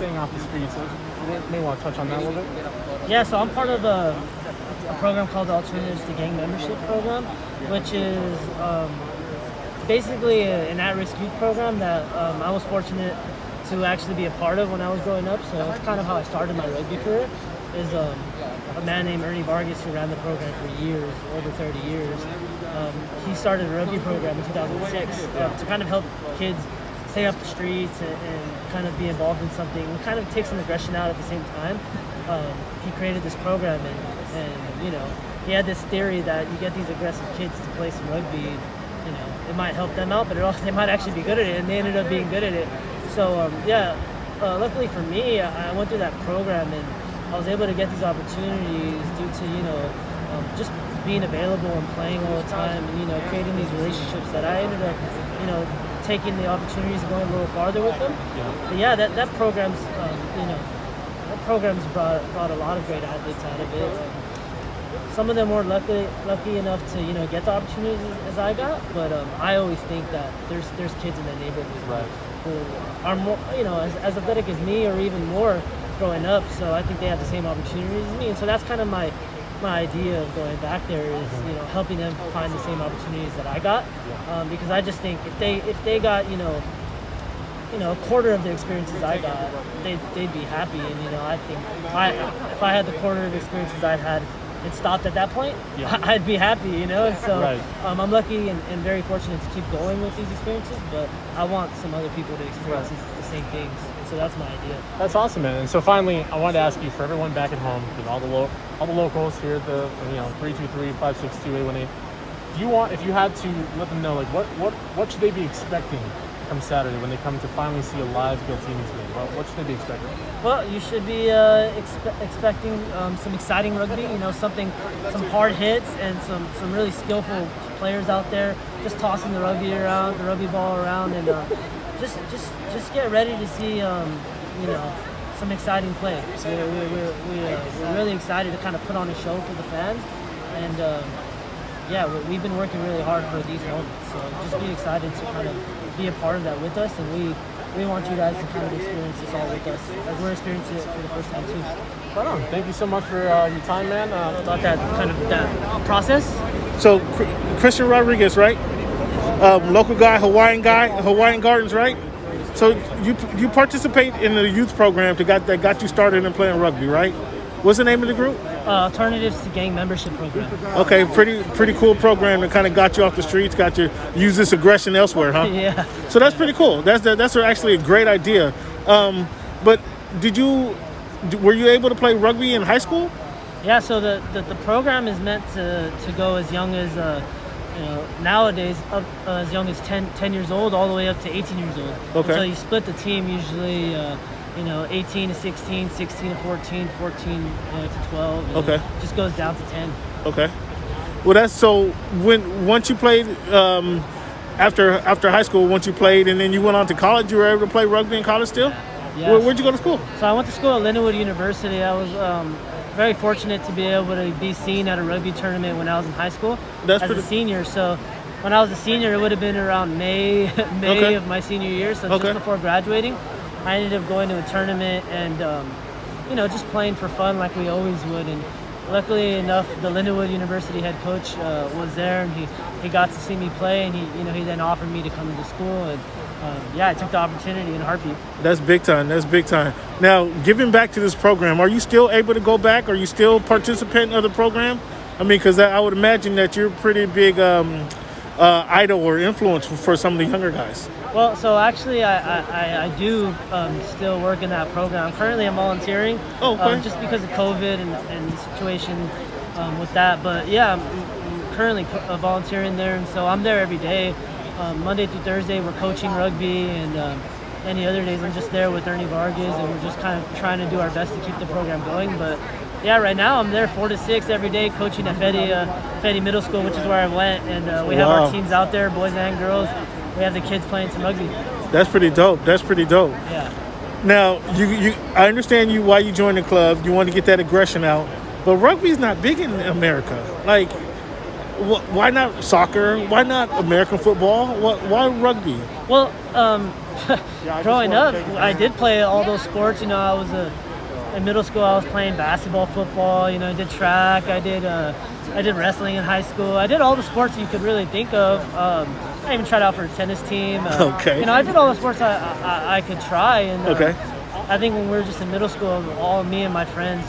staying off the streets. You may want to touch on that a little bit. Yeah, so I'm part of a program called the Alternatives to Gang Membership program, which is basically an at-risk youth program that I was fortunate to actually be a part of when I was growing up. So that's kind of how I started my rugby career. Is a man named Ernie Vargas who ran the program for years, over 30 years. He started a rugby program in 2006 to kind of help kids stay off the streets and kind of be involved in something and kind of take some aggression out at the same time. He created this program and you know, he had this theory that you get these aggressive kids to play some rugby, you know, it might help them out, but they might actually be good at it, and they ended up being good at it. So luckily for me, I went through that program and I was able to get these opportunities due to, you know, just being available and playing all the time and, you know, creating these relationships that I ended up, you know, taking the opportunities and going a little farther with them. But yeah, that program's, you know, that program's brought a lot of great athletes out of it. Some of them weren't lucky enough to, you know, get the opportunities as I got, but I always think that there's kids in the neighborhood who are more, you know, as athletic as me or even more growing up, so I think they have the same opportunities as me, and so that's kind of my idea of going back there is, you know, helping them find the same opportunities that I got, because I just think if they got, you know, a quarter of the experiences I got, they'd be happy, and, you know, I think if I had the quarter of the experiences I had, it stopped at that point, I'd be happy, you know. So I'm lucky and very fortunate to keep going with these experiences, but I want some other people to experience the same things. So that's my idea. That's awesome, man. And so finally, I wanted to ask you, for everyone back at home, you know, all the locals here at the 323-562-818, do you want, if you had to let them know, like what should they be expecting come Saturday when they come to finally see a live Giltinis game? What should they be expecting? Well, you should be expecting some exciting rugby, you know, some hard hits and some really skillful players out there just tossing the rugby ball around, and just get ready to see, you know, some exciting play. We're really excited to kind of put on a show for the fans, and we've been working really hard for these moments. So just be excited to kind of be a part of that with us, and we want you guys to kind of experience this all with us as we're experiencing it for the first time too. Right on. Thank you so much for your time, man. About that process. So, Cristian Rodriquez, right? Local guy, Hawaiian Gardens, right? So you participate in the youth program that got you started in playing rugby, right? What's the name of the group? Alternatives to Gang Membership program. Okay, pretty cool program that kind of got you off the streets, got you use this aggression elsewhere, huh? Yeah. So that's pretty cool. That's actually a great idea. But were you able to play rugby in high school? Yeah. So the program is meant to go as young as you know, nowadays up as young as 10 years old all the way up to 18 years old. Okay. And so you split the team usually. You know, 18 to 16, 16 to 14, 14 to 12. And okay. It just goes down to 10. Okay. Well, that's so. Once you played after high school, once you played, and then you went on to college, you were able to play rugby in college still. Yeah. Where'd you go to school? So I went to school at Lindenwood University. I was very fortunate to be able to be seen at a rugby tournament when I was in high school as a senior. So when I was a senior, it would have been around May of my senior year. So just before graduating. I ended up going to a tournament and, you know, just playing for fun like we always would. And luckily enough, the Lindenwood University head coach was there, and he got to see me play, and he then offered me to come to school. And I took the opportunity in a heartbeat. That's big time. Now, giving back to this program, are you still able to go back? Are you still participating in the program? I mean, because I would imagine that you're a pretty big idol or influence for some of the younger guys. Well, so actually, I do still work in that program. Currently, I'm volunteering, just because of COVID and the situation with that. But yeah, I'm currently volunteering there, and so I'm there every day. Monday through Thursday, we're coaching rugby, and any other days I'm just there with Ernie Vargas, and we're just kind of trying to do our best to keep the program going. But yeah, right now I'm there 4 to 6 every day coaching at Fedi Middle School, which is where I went, and we have our teams out there, boys and girls. We have the kids playing some rugby. That's pretty dope. Yeah. Now, I understand why you joined the club. You want to get that aggression out. But rugby's not big in America. Like, why not soccer? Why not American football? Why rugby? Well, growing up, I did play all those sports. You know, I was in middle school. I was playing basketball, football. You know, I did track. I did wrestling in high school. I did all the sports you could really think of. I even tried out for a tennis team. Okay. You know, I did all the sports I could try. And Okay. I think when we were just in middle school, all me and my friends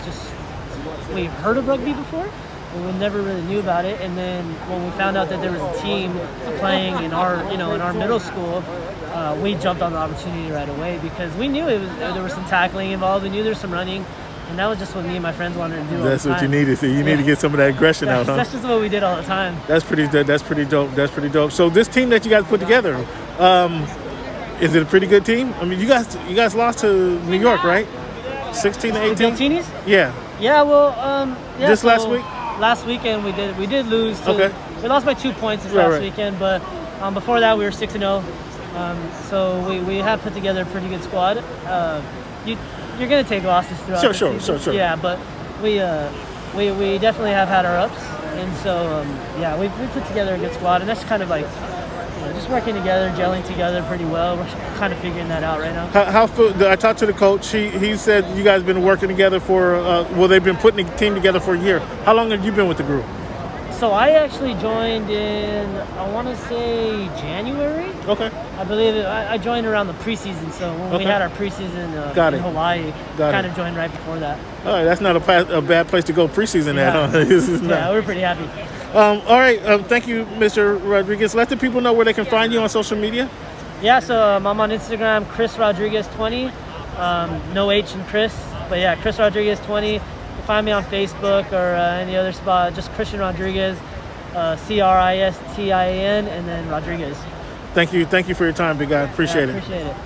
we heard of rugby before. We never really knew about it, and then when we found out that there was a team playing in our middle school, we jumped on the opportunity right away because we knew there was some tackling involved. We knew there was some running, and that was just what me and my friends wanted to do. That's all the what you time. needed. So you need to get some of that aggression out, huh? That's just what we did all the time. That's pretty dope. That's pretty dope. So this team that you guys put together, is it a pretty good team? I mean, you guys lost to New York, right? 16 to 18. The Biltinis? Yeah. Yeah. Well, This last week? Last weekend we did lose. Okay. We lost by 2 points this last weekend, but before that we were 6-0. So we have put together a pretty good squad. You're gonna take losses throughout the season. Sure. Yeah, but we definitely have had our ups, and so we put together a good squad, and that's kind of like just working together, gelling together pretty well. We're kind of figuring that out right now. I talked to the coach. He said you guys have been working together for they've been putting the team together for a year. How long have you been with the group? So I actually joined in, I want to say January. Okay. I believe I joined around the preseason. So when we had our preseason in Hawaii, kind of joined right before that. All right, that's not a bad place to go preseason at, huh? Yeah, we're pretty happy. All right, thank you, Mr. Rodriguez. Let the people know where they can find you on social media. Yeah, so I'm on Instagram, Chris Rodriguez 20. No H in Chris, but yeah, Chris Rodriguez 20. You can find me on Facebook or any other spot. Just Cristian Rodriquez, Christian, and then Rodriguez. Thank you for your time, big guy. Appreciate it. Appreciate it.